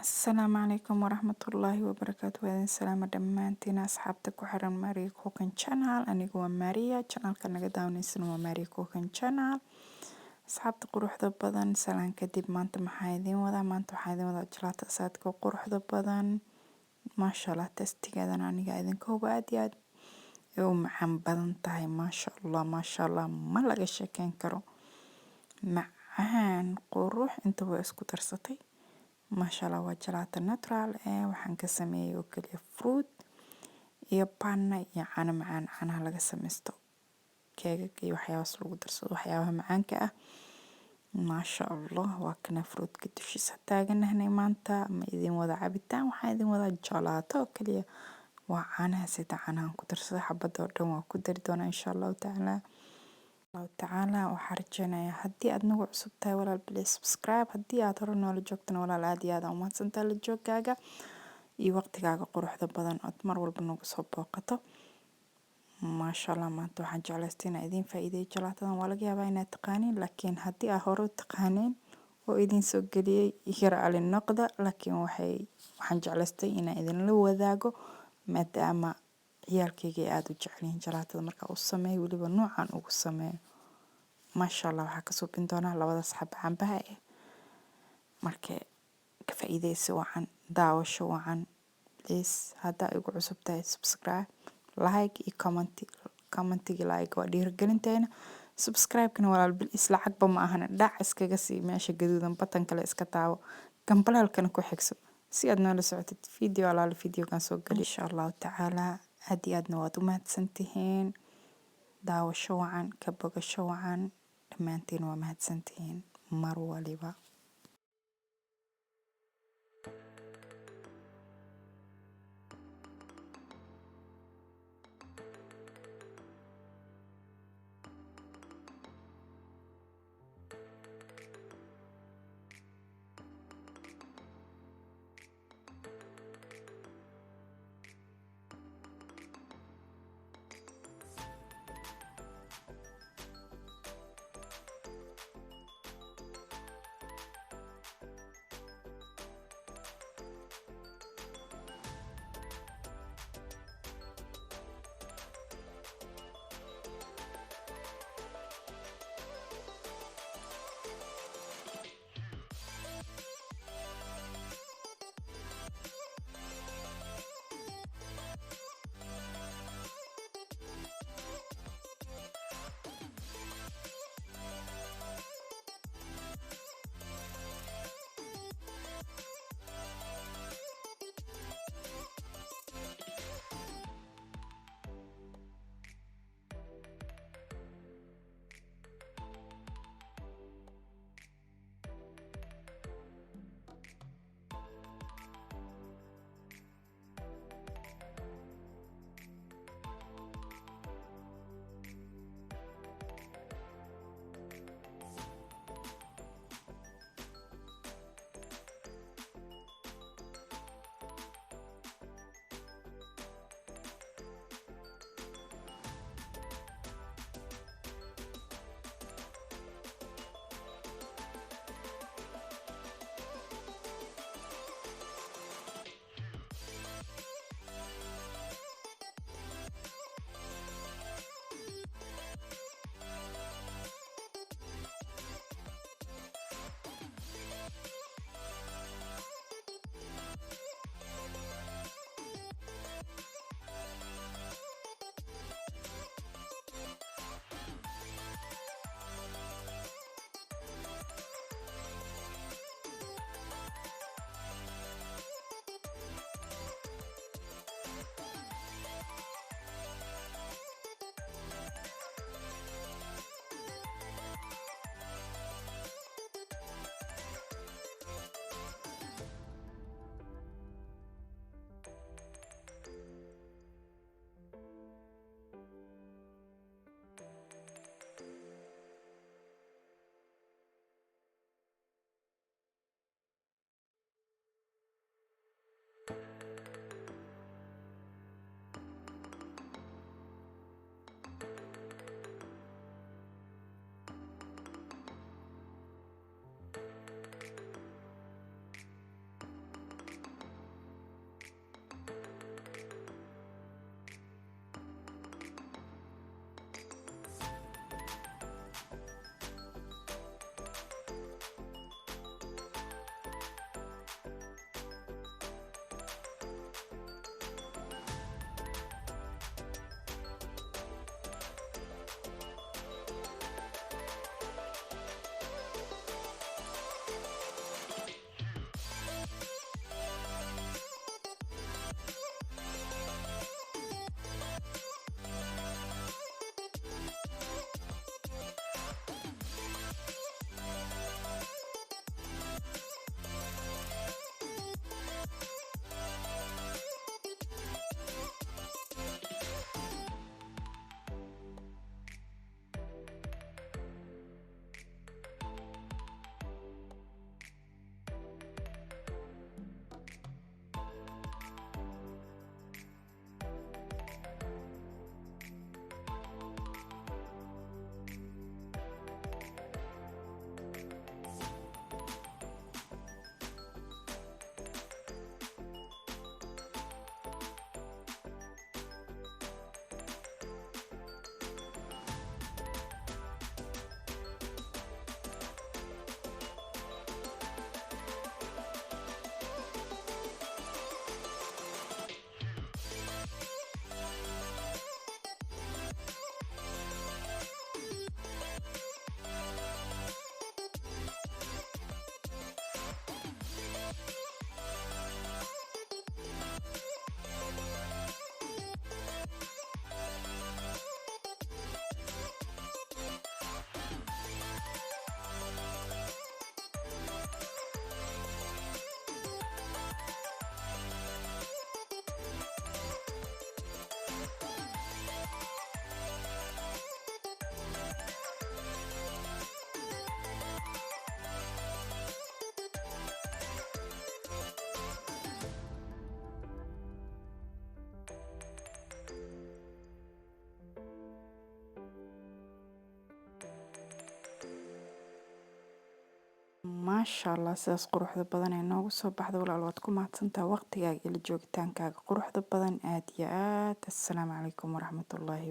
السلام عليكم ورحمة الله وبركاته وإذن سلامة دمانتين أصحابتك وحرم ماري كوكن شانال أنيقو ماريا شانال كان نقداوني سنو ماري كوكن شانال أصحابتك قروح بدن سلام كدب مانت محايدين وذا مانت محايدين وذا جلات أسادك وقروح بدن ما شاء الله تستي قادن أنيقا إذن كوبا أدياد يوم عم بدن تاي ما شاء الله ما شاء الله ما لقى شكين كرو معان قروح انتو اسكو ترسطي ما شاء الله waa gelato natural waxaan ka sameeyay oo kaliya fruit iyo panna iyo caano macaan caanaha laga sameysto keegag iyo waxyaabahaas lagu darsado waxyaabaha macaanka ah ma sha Allah waa kana fruitka dushiisa taaganahay maanta ma idin wada cabitaan waxaan idin wada gelato oo kaliya waa caanaha sida caanahan ku darsado xabada oo dhan waa ku dari doonaa insha Allah تعالى وحرجنا هدي أدنو عصبتها ولا بلي سبسكرايب هدي أترون ولا جوكتنا ولا العادي هذا وما تنسى الجوك جاجا أي وقت جاجا قروح بدن أتمر والبنوك صوب وقته ما شاء الله ما أنتو حاجة على استينا إذين فإذا جلاتنا ولا جابا إن تقانين لكن هدي أهورو تقانين وإذين سوق لي يقرأ على النقدة لكن وحاجة على استينا إذن لو ذاقو ما دام ciyaalkayga aad u jeceliin jalaatada marka uu sameeyo waliba noocan ugu sameeyo ma sha Allah waxa ka soo bin doona labada saxab cambaha marka ka faa'iideysi wacan daawasho wacan please hada igu cusubtahay subscribe like iyo commentiga like waa dhiirigelinteena subscribe-kana walaal bil lacagba ma ahan dhac iskaga sii meesha gaduudan button kale iska taawo gambalaalkana ku xigso si aad noola socotid video kan soo gali insha Allah ta'ala هدي أدنى وادومات سنتين داوشو عن كبوغشو عن دمانتين ومهد سنتين مروة لبا maasha allah sidaas quruxda badan ee noogu soo baxda walaal waad ku mahadsantahay waqtigaaga iyo la joogitaankaaga quruxda badan aad iyo aad. Assalaamu calaykum waraxmatullaahi